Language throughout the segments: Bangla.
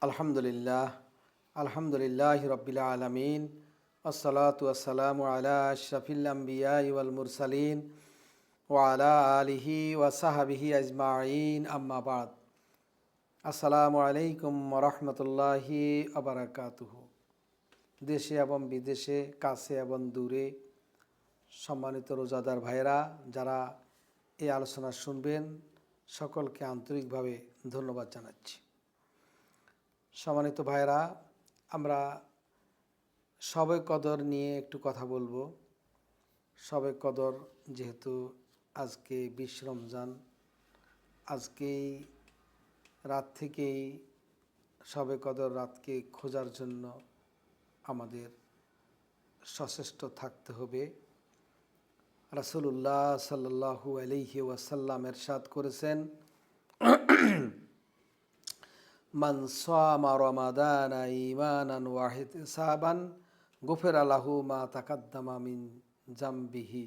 আলহামদুলিল্লাহ আলহামদুলিল্লাহ রব্বিল আলামিন আসসালাতু ওয়াসসালামু আলা আশরাফিল আমবিয়া ওয়াল মুরসালিন ওয়া আলা আলিহি ওয়া সাহবিহি আজমাইন আম্মা বাদ। আসসালামু আলাইকুম ওয়া রাহমাতুল্লাহি ওয়া বারাকাতুহু। দেশে এবং বিদেশে, কাছে এবং দূরে সম্মানিত রোজাদার ভাইরা যারা এই আলোচনা শুনবেন, সকলকে আন্তরিকভাবে ধন্যবাদ জানাচ্ছি। সম্মানিত ভাইরা, আমরা শবে কদর নিয়ে একটু কথা বলবো। শবে কদর যেহেতু আজকে 20 রমজান, আজকেই রাত থেকেই শবে কদর রাতকে খোঁজার জন্য আমাদের সচেষ্ট থাকতে হবে। রাসূলুল্লাহ সাল্লাল্লাহু আলাইহি ওয়াসাল্লাম ইরশাদ করেছেন, মান সামা রমাদানা ঈমানান ওয়া ইহতিসাবান গুফিরা লাহু মা তাকাদ্দামা মিন জামবিহি।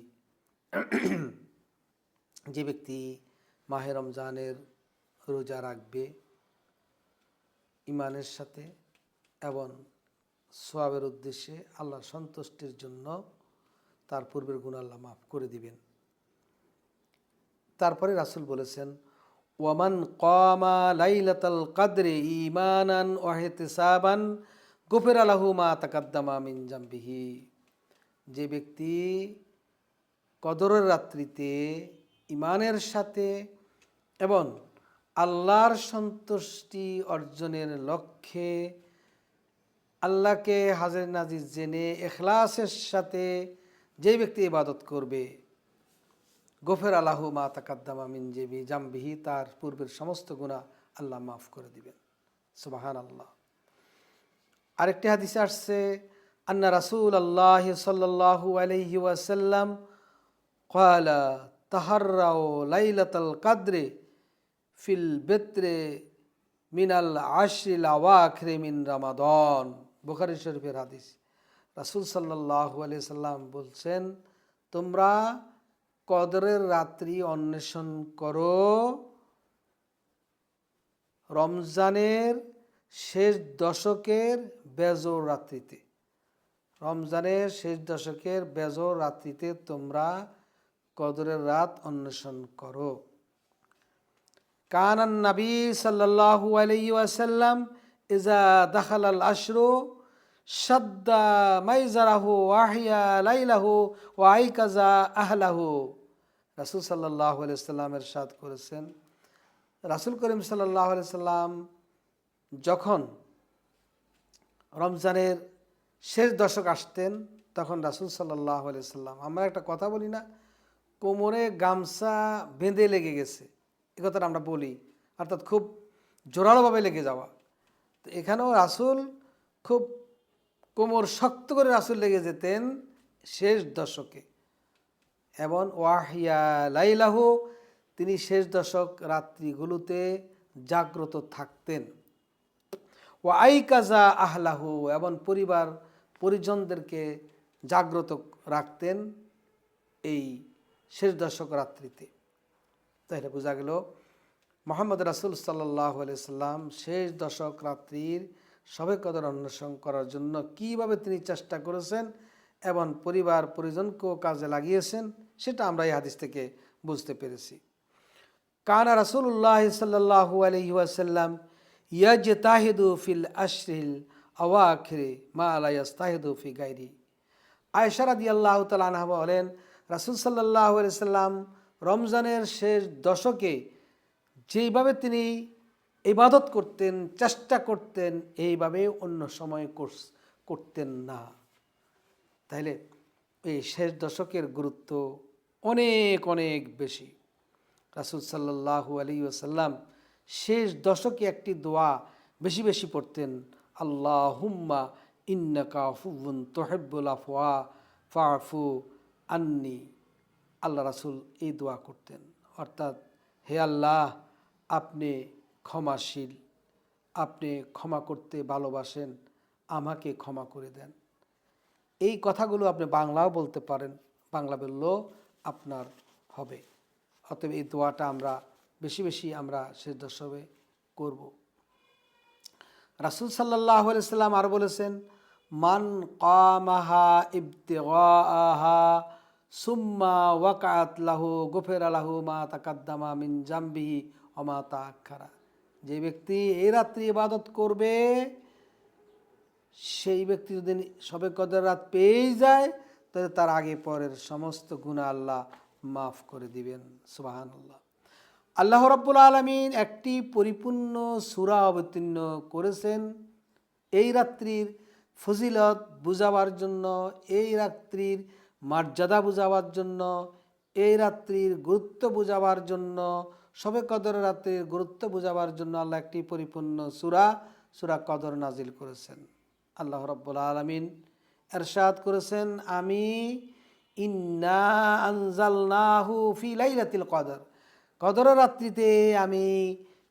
যে ব্যক্তি মাহে রমজানের রোজা রাখবে ঈমানের সাথে এবং সওয়াবের উদ্দেশ্যে, আল্লাহর সন্তুষ্টির জন্য, তার পূর্বের গুনাহ আল্লাহ মাফ করে দিবেন। তারপরে রাসূল বলেছেন, ওয়ামান কামা লাইলাতাল কদরি ঈমানান ওয়া ইহতিসাবান গুফিরা লাহু মা তাকাদ্দামা মিন জামবিহি। যে ব্যক্তি কদরের রাত্রিতে ঈমানের সাথে এবং আল্লাহর সন্তুষ্টি অর্জনের লক্ষ্যে আল্লাহকে হাজির নাজির জেনে ইখলাসের সাথে যে ব্যক্তি ইবাদত করবে, গফিরা লাহু মা তাকাদ্দামা মিন জামবিহি, তার পূর্বের সমস্ত গুনাহ আল্লাহ মাফ করে দিবেন। সুবহানাল্লাহ। আরেকটি হাদিসে আসছে, আন্না রাসূলুল্লাহ সাল্লাল্লাহু আলাইহি ওয়াসাল্লাম ক্বালা তাহাররাউ লাইলাতাল কদরি ফিল বিত্রে মিনাল আশরিল আওয়াখির মিন রমাদান। বুখারী শরীফের হাদিস। রাসূল সাল্লাল্লাহু আলাইহি সাল্লাম বলছেন, তোমরা কদরের রাত্রি অন্বেষণ করো রমজানের শেষ দশকের বেজোর রাত্রিতে। রমজানের শেষ দশকের বেজোর রাত্রিতে তোমরা কদরের রাত অন্বেষণ করো। কানান নবী সাল্লাল্লাহু আলাইহি ওয়াসাল্লাম ইজা দাখালাল আশরু শাদ্দা মাইজারাহু ওয়াহিয়া লাইলাহু ওয়া আইকাজা আহলাহু। রাসূল সাল্লাল্লাহু আলাইহি সাল্লাম ইরশাদ করেছেন, রাসূল করিম সাল্লাল্লাহু আলাইহি সাল্লাম যখন রমজানের শেষ দশক আসতেন, তখন রাসূল সাল্লাল্লাহু আলাইহি সাল্লাম, আমরা একটা কথা বলি না, কোমরে গামছা বেঁধে লেগে গেছে, এ কথাটা আমরা বলি, অর্থাৎ খুব জোরালোভাবে লেগে যাওয়া। তো এখানেও রাসূল খুব কোমর শক্ত করে রাসূল লেগে যেতেন শেষ দশকে। এবং ওয়াহিয়া লাইলাহু, তিনি শেষ দশক রাত্রিগুলোতে জাগ্রত থাকতেন। ওয়া আইকাজা আহলাহু, এবং পরিবার পরিজনদেরকে জাগ্রত রাখতেন এই শেষ দশক রাত্রিতে। তাহলে বোঝা গেল মুহাম্মদ রাসূল সাল্লাল্লাহু আলাইহি সাল্লাম শেষ দশক রাত্রির শবে কদর অন্বেষণ করার জন্য কিভাবে তিনি চেষ্টা করেছেন এবং পরিবার পরিজনকেও কাজে লাগিয়েছেন, সেটা আমরা এই হাদিস থেকে বুঝতে পেরেছি। কানা রাসূলুল্লাহ সাল্লাল্লাহু আলাইহি ওয়াসাল্লাম ইয়াজতাহিদু ফিল আশরিল আওয়াখির মা লা ইয়াজতাহিদু ফি গায়রি। আয়েশা রাদিয়াল্লাহু তাআলা আনহা বলেন, রাসূল সাল্লাল্লাহু আলাইহি সাল্লাম রমজানের শেষ দশকে যেইভাবে তিনি ইবাদত করতেন, চেষ্টা করতেন, এইভাবে অন্য সময় করতেন না। তাইলে এই শেষ দশকের গুরুত্ব অনেক অনেক বেশি। রাসূল সাল্লাল্লাহু আলাইহি ওয়াসাল্লাম শেষ দশকে একটি দোয়া বেশি বেশি পড়তেন, আল্লাহুম্মা ইন্নাকা আফুউন তুহিব্বুল আফওয়া ফাআফু আন্নি। আল্লাহ রাসূল এই দোয়া করতেন, অর্থাৎ হে আল্লাহ, আপনি ক্ষমাশীল, আপনি ক্ষমা করতে ভালোবাসেন, আমাকে ক্ষমা করে দেন। এই কথাগুলো আপনি বাংলাও বলতে পারেন, বাংলা বললেও আপনার হবে। অতএব এই দোয়াটা আমরা বেশি বেশি আমরা শেষ দশকে করব। রাসূল সাল্লাল্লাহু আলাইহি সাল্লাম আর বলেছেন, মান কামাহা ইবতিগাআহা সুম্মা ওয়াকাআত লাহু গুফিরা লাহু মা তাকাদ্দামা মিন জামবিহি ওয়া মা তাআখারা। যে ব্যক্তি এই রাত্রি ইবাদত করবে, সেই ব্যক্তি যদি শবে কদর রাত পেয়ে যায়, তাহলে তার আগে পরের সমস্ত গুনাহ আল্লাহ মাফ করে দিবেন। সুবহানাল্লাহ। আল্লাহ রাব্বুল আলামিন একটি পরিপূর্ণ সূরা অবতীর্ণ করেছেন এই রাত্রির ফজিলত বুঝাবার জন্য, এই রাত্রির মর্যাদা বুঝাবার জন্য, এই রাত্রির গুরুত্ব বুঝাবার জন্য, শবে কদর রাত্রির গুরুত্ব বুঝাবার জন্য আল্লাহ একটি পরিপূর্ণ সূরা কদর নাজিল করেছেন। আল্লাহ রাব্বুল আলামিন ইরশাদ করেছেন, আমি ইন্না আনজালনাহু ফি লাইলাতিল কদর, কদর রাত্রিতে আমি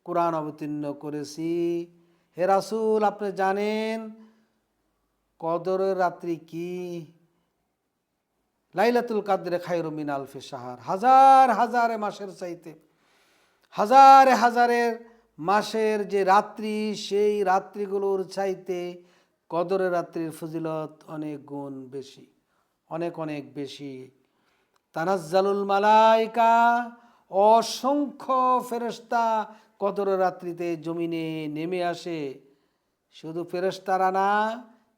কোরআন অবতীর্ণ করেছি। হে রাসূল, আপনি জানেন কদরের রাত্রি কি? লাইলাতুল কদরে খায়রুম মিন আলফি শাহর, হাজার হাজারে মাসের চাইতে, হাজারে হাজারের মাসের যে রাত্রি, সেই রাত্রিগুলোর চাইতে কদরের রাত্রির ফজিলত অনেক গুণ বেশি, অনেক অনেক বেশি। তানাজ্জালুল মালাইকা, অসংখ্য ফেরেশতা কদরের রাত্রিতে জমিনে নেমে আসে। শুধু ফেরেশতারা না,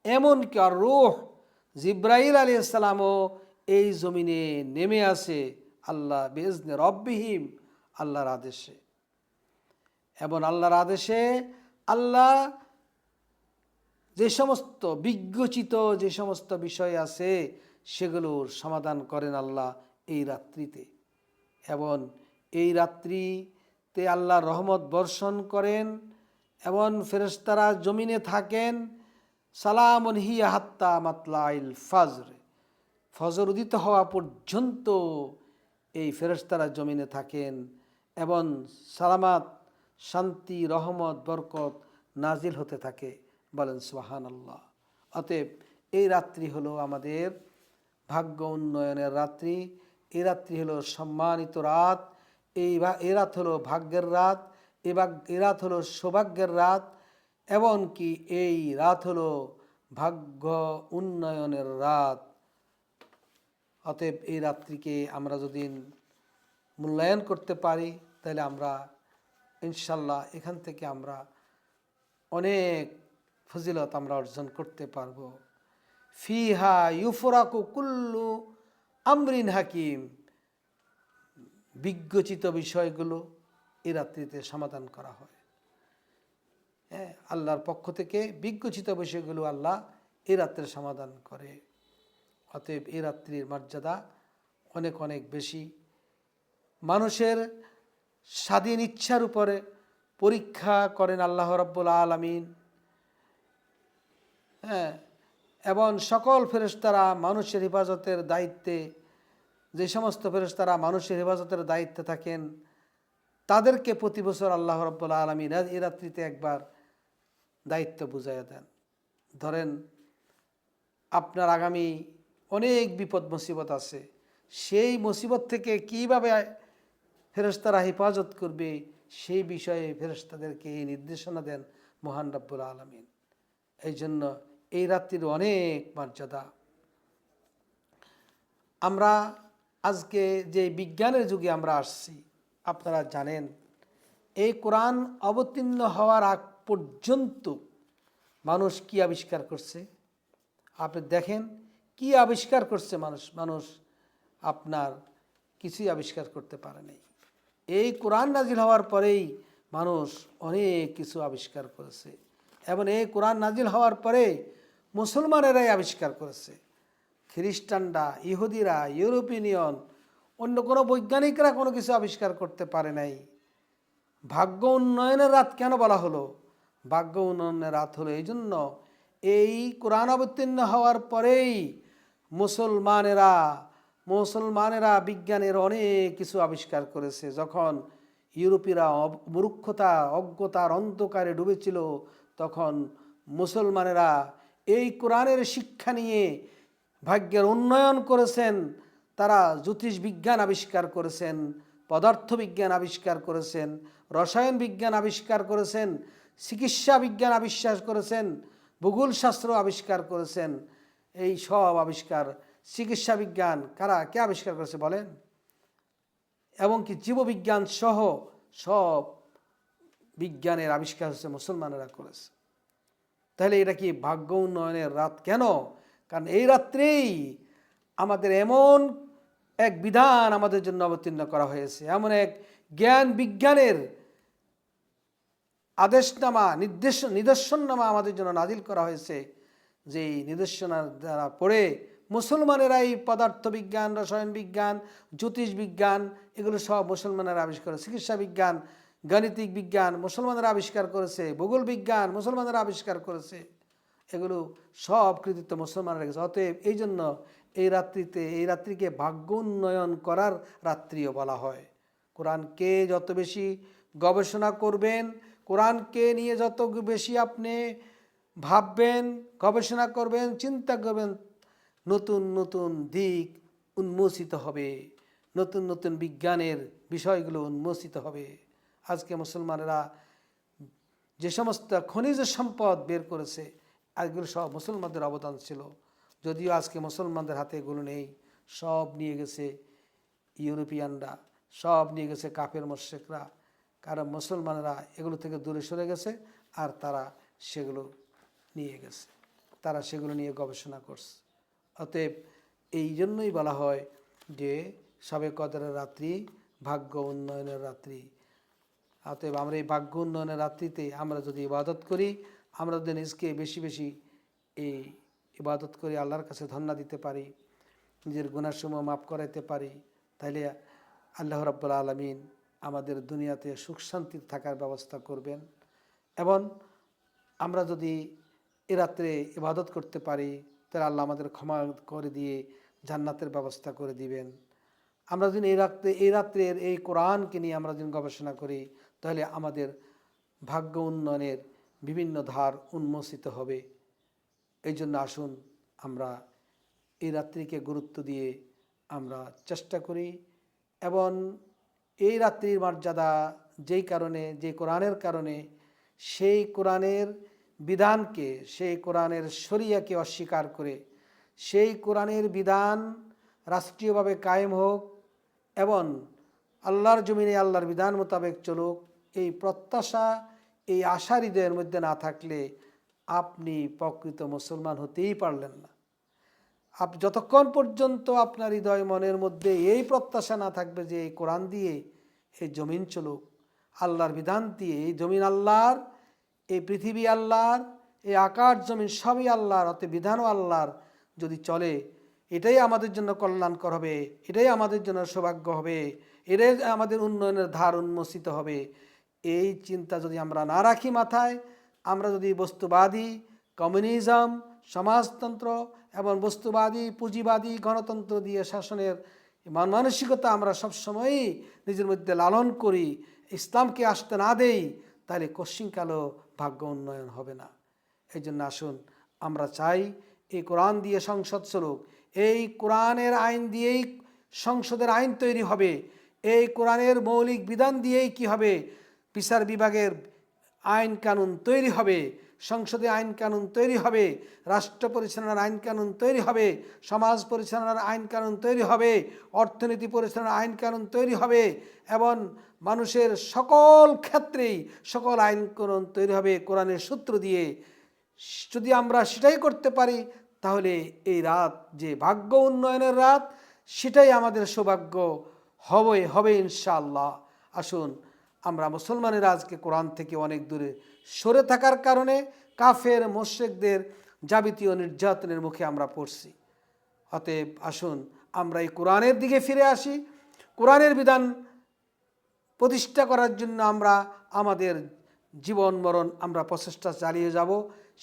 এমনকি আর রূহ জিব্রাইল আলাইহিস সালামও এই জমিনে নেমে আসে আল্লাহ বিইজনি রব্বিহিম, আল্লাহর আদেশে। এবং আল্লাহর আদেশে আল্লাহ যে সমস্ত বিজ্ঞচিত যে সমস্ত বিষয় আছে, সেগুলোর সমাধান করেন আল্লাহ এই রাত্রিতে। এবং এই রাত্রিতে আল্লাহ রহমত বর্ষণ করেন এবং ফেরেশতারা জমিনে থাকেন। সালামুন হিয়া হাত্তা মাতলাইল ফজর, ফজর উদিত হওয়া পর্যন্ত এই ফেরেশতারা জমিনে থাকেন এবং সালামাত, শান্তি, রহমত, বরকত নাজিল হতে থাকে। বলেন সুবহানাল্লাহ। অতএব এই রাত্রি হলো আমাদের ভাগ্য উন্নয়নের রাত্রি, এই রাত্রি হলো সম্মানিত রাত, এই রাত হলো ভাগ্যের রাত, এই রাত হলো সৌভাগ্যের রাত, এবং কি এই রাত হলো ভাগ্য উন্নয়নের রাত। অতএব এই রাত্রিকে আমরা যদি মূল্যায়ন করতে পারি, তাহলে আমরা ইনশাল্লাহ এখান থেকে আমরা অনেক ফজিলত আমরা অর্জন করতে পারব। ফিহা ইউফরাকু কুল্লু আমরিন হাকিম, বিজ্ঞচিত বিষয়গুলো এই রাত্রিতে সমাধান করা হয়। হ্যাঁ, আল্লাহর পক্ষ থেকে বিজ্ঞচিত বিষয়গুলো আল্লাহ এই রাত্রে সমাধান করে। অতএব এই রাত্রির মর্যাদা অনেক অনেক বেশি। মানুষের স্বাধীন ইচ্ছার উপরে পরীক্ষা করেন আল্লাহ রাব্বুল আলামিন। হ্যাঁ, এবং সকল ফেরেশতারা মানুষের হেফাজতের দায়িত্বে, যে সমস্ত ফেরেশতারা মানুষের হেফাজতের দায়িত্বে থাকেন, তাদেরকে প্রতি বছর আল্লাহ রাব্বুল আলামিন এই রাত্রিতে একবার দায়িত্ব বুঝাইয়া দেন। ধরেন আপনার আগামী অনেক বিপদ মুসিবত আছে, সেই মুসিবত থেকে কিভাবে ফেরেশতারা হেফাজত করবে, সেই বিষয়ে ফেরেশতাদেরকে এই নির্দেশনা দেন মহান রব্বুল আলামিন। এই জন্য এই রাত্রির অনেক মর্যাদা। আমরা আজকে যে বিজ্ঞানের যুগে আমরা আসছি, আপনারা জানেন এই কোরআন অবতীর্ণ হওয়ার আগ পর্যন্ত মানুষ কি আবিষ্কার করছে? আপনি দেখেন কি আবিষ্কার করছে মানুষ আপনার কিছুই আবিষ্কার করতে পারে নাই। এই কোরআন নাজিল হওয়ার পরেই মানুষ অনেক কিছু আবিষ্কার করেছে, এবং এই কোরআন নাজিল হওয়ার পরে মুসলমানেরাই আবিষ্কার করেছে। খ্রিস্টানরা, ইহুদিরা, ইউরোপিয়ান, অন্য কোনো বৈজ্ঞানিকরা কোনো কিছু আবিষ্কার করতে পারে নাই। ভাগ্য উন্নয়নের রাত কেন বলা হলো? ভাগ্য উন্নয়নের রাত হলো এই জন্য, এই কোরআন অবতীর্ণ হওয়ার পরেই মুসলমানেরা বিজ্ঞানের অনেক কিছু আবিষ্কার করেছে। যখন ইউরোপীয়রা মূর্খতা, অজ্ঞতার অন্ধকারে ডুবেছিল, তখন মুসলমানেরা এই কোরআনের শিক্ষা নিয়ে ভাগ্যের উন্নয়ন করেছেন। তারা জ্যোতিষ বিজ্ঞান আবিষ্কার করেছেন, পদার্থ বিজ্ঞান আবিষ্কার করেছেন, রসায়ন বিজ্ঞান আবিষ্কার করেছেন, চিকিৎসা বিজ্ঞান আবিষ্কার করেছেন, ভূগোল শাস্ত্র আবিষ্কার করেছেন। এই সব আবিষ্কার চিকিৎসা বিজ্ঞান কে আবিষ্কার করেছে বলেন? এবং কি জীববিজ্ঞান সহ সব বিজ্ঞানের আবিষ্কার হচ্ছে মুসলমানেরা করেছে। তাহলে এটা কি ভাগ্য উন্নয়নের রাত কেন? কারণ এই রাত্রেই আমাদের এমন এক বিধান আমাদের জন্য অবতীর্ণ করা হয়েছে, এমন এক জ্ঞান বিজ্ঞানের আদেশনামা নিদর্শননামা আমাদের জন্য নাজিল করা হয়েছে, যে নিদর্শনার দ্বারা পড়ে মুসলমানেরা এই পদার্থবিজ্ঞান, রসায়ন বিজ্ঞান, জ্যোতিষ বিজ্ঞান এগুলো সব মুসলমানেরা আবিষ্কার করেছে। চিকিৎসা বিজ্ঞান, গাণিতিক বিজ্ঞান মুসলমানেরা আবিষ্কার করেছে, ভূগোল বিজ্ঞান মুসলমানেরা আবিষ্কার করেছে। এগুলো সব কৃতিত্ব মুসলমানরা রেখেছে। অতএব এই জন্য এই রাত্রিকে ভাগ্য উন্নয়ন করার রাত্রিও বলা হয়। কোরআনকে যত বেশি গবেষণা করবেন, কোরআনকে নিয়ে যত বেশি আপনি ভাববেন, গবেষণা করবেন, চিন্তা করবেন, নতুন নতুন দিক উন্মোচিত হবে, নতুন নতুন বিজ্ঞানের বিষয়গুলো উন্মোচিত হবে। আজকে মুসলমানেরা যে সমস্ত খনিজ সম্পদ বের করেছে, এগুলো সব মুসলমানদের অবদান ছিল। যদিও আজকে মুসলমানদের হাতে এগুলো নেই, সব নিয়ে গেছে ইউরোপিয়ানরা, সব নিয়ে গেছে কাফের মুশরিকরা। কারণ মুসলমানেরা এগুলো থেকে দূরে সরে গেছে, আর তারা সেগুলো নিয়ে গেছে, তারা সেগুলো নিয়ে গবেষণা করছে। অতএব এই জন্যই বলা হয় যে শবে কদরের রাত্রি ভাগ্য উন্নয়নের রাত্রি। অতএব আমরা এই ভাগ্য উন্নয়নের রাত্রিতে আমরা যদি ইবাদত করি, আমরা যদি নিজকে বেশি বেশি এই ইবাদত করি, আল্লাহর কাছে ধন্যা দিতে পারি, নিজের গুনাহসমূহ মাফ করাইতে পারি, তাহলে আল্লাহ রাব্বুল আলামিন আমাদের দুনিয়াতে সুখ শান্তি থাকার ব্যবস্থা করবেন। এবং আমরা যদি এ রাত্রে ইবাদত করতে পারি, তাহলে আল্লাহ আমাদের ক্ষমা করে দিয়ে জান্নাতের ব্যবস্থা করে দিবেন। আমরা যদি এই রাত্রের এই কোরআনকে নিয়ে আমরা যদি গবেষণা করি, তাহলে আমাদের ভাগ্য উন্নয়নের বিভিন্ন ধার উন্মোচিত হবে। এই জন্য আসুন আমরা এই রাত্রিকে গুরুত্ব দিয়ে আমরা চেষ্টা করি, এবং এই রাত্রির মর্যাদা যেই কারণে, যে কোরআনের কারণে, সেই কোরআনের বিধানকে, সেই কোরআনের শরিয়াকে অস্বীকার করে সেই কোরআনের বিধান রাষ্ট্রীয়ভাবে কায়েম হোক এবং আল্লাহর জমিনে আল্লাহর বিধান মোতাবেক চলুক, এই প্রত্যাশা, এই আশা হৃদয়ের মধ্যে না থাকলে আপনি প্রকৃত মুসলমান হতেই পারলেন না। যতক্ষণ পর্যন্ত আপনার হৃদয় মনের মধ্যে এই প্রত্যাশা না থাকবে যে এই কোরআন দিয়ে এই জমিন চলুক, আল্লাহর বিধান দিয়ে, এই জমিন আল্লাহর, এই পৃথিবী আল্লাহর, এই আকাশ জমিন সবই আল্লাহর, অতএব বিধানও আল্লাহর, যদি চলে এটাই আমাদের জন্য কল্যাণকর হবে, এটাই আমাদের জন্য সৌভাগ্য হবে, এটাই আমাদের উন্নয়নের ধার উন্মোচিত হবে। এই চিন্তা যদি আমরা না রাখি মাথায়, আমরা যদি বস্তুবাদী, কমিউনিজম, সমাজতন্ত্র এবং বস্তুবাদী, পুঁজিবাদী, গণতন্ত্র দিয়ে শাসনের মানসিকতা আমরা সবসময়ই নিজের মধ্যে লালন করি, ইসলামকে আসতে না দেই, তাহলে কশিনকালও ভাগ্য উন্নয়ন হবে না। এই জন্য আসুন আমরা চাই এই কোরআন দিয়ে সংসদ চলুক, এই কোরআনের আইন দিয়েই সংসদের আইন তৈরি হবে, এই কোরআনের মৌলিক বিধান দিয়েই কি হবে, বিচার বিভাগের আইন কানুন তৈরি হবে, সংসদে আইন কানুন তৈরি হবে, রাষ্ট্র পরিচালনার আইন কানুন তৈরি হবে, সমাজ পরিচালনার আইন কানুন তৈরি হবে, অর্থনীতি পরিচালনার আইন কানুন তৈরি হবে, এবং মানুষের সকল ক্ষেত্রেই সকল আইন কানুন তৈরি হবে কোরআনের সূত্র দিয়ে। যদি আমরা সেটাই করতে পারি, তাহলে এই রাত যে ভাগ্য উন্নয়নের রাত, সেটাই আমাদের সৌভাগ্য হবে ইনশাআল্লাহ। আসুন আমরা মুসলমানেরা আজকে কোরআন থেকে অনেক দূরে সরে থাকার কারণে কাফের মুশরিকদের যাবতীয় নির্যাতনের মুখে আমরা পড়ছি। অতএব আসুন আমরা এই কোরআনের দিকে ফিরে আসি, কোরআনের বিধান প্রতিষ্ঠা করার জন্য আমরা আমাদের জীবন মরণ আমরা প্রচেষ্টা চালিয়ে যাব,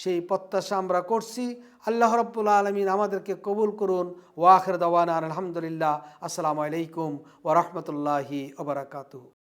সেই প্রত্যাশা আমরা করছি। আল্লাহ রাব্বুল আলামিন আমাদেরকে কবুল করুন। ওয়া আখির দাওয়ানা আলহামদুলিল্লাহ। আসসালামু আলাইকুম ওয়া রাহমাতুল্লাহি ওয়া বারাকাতুহু।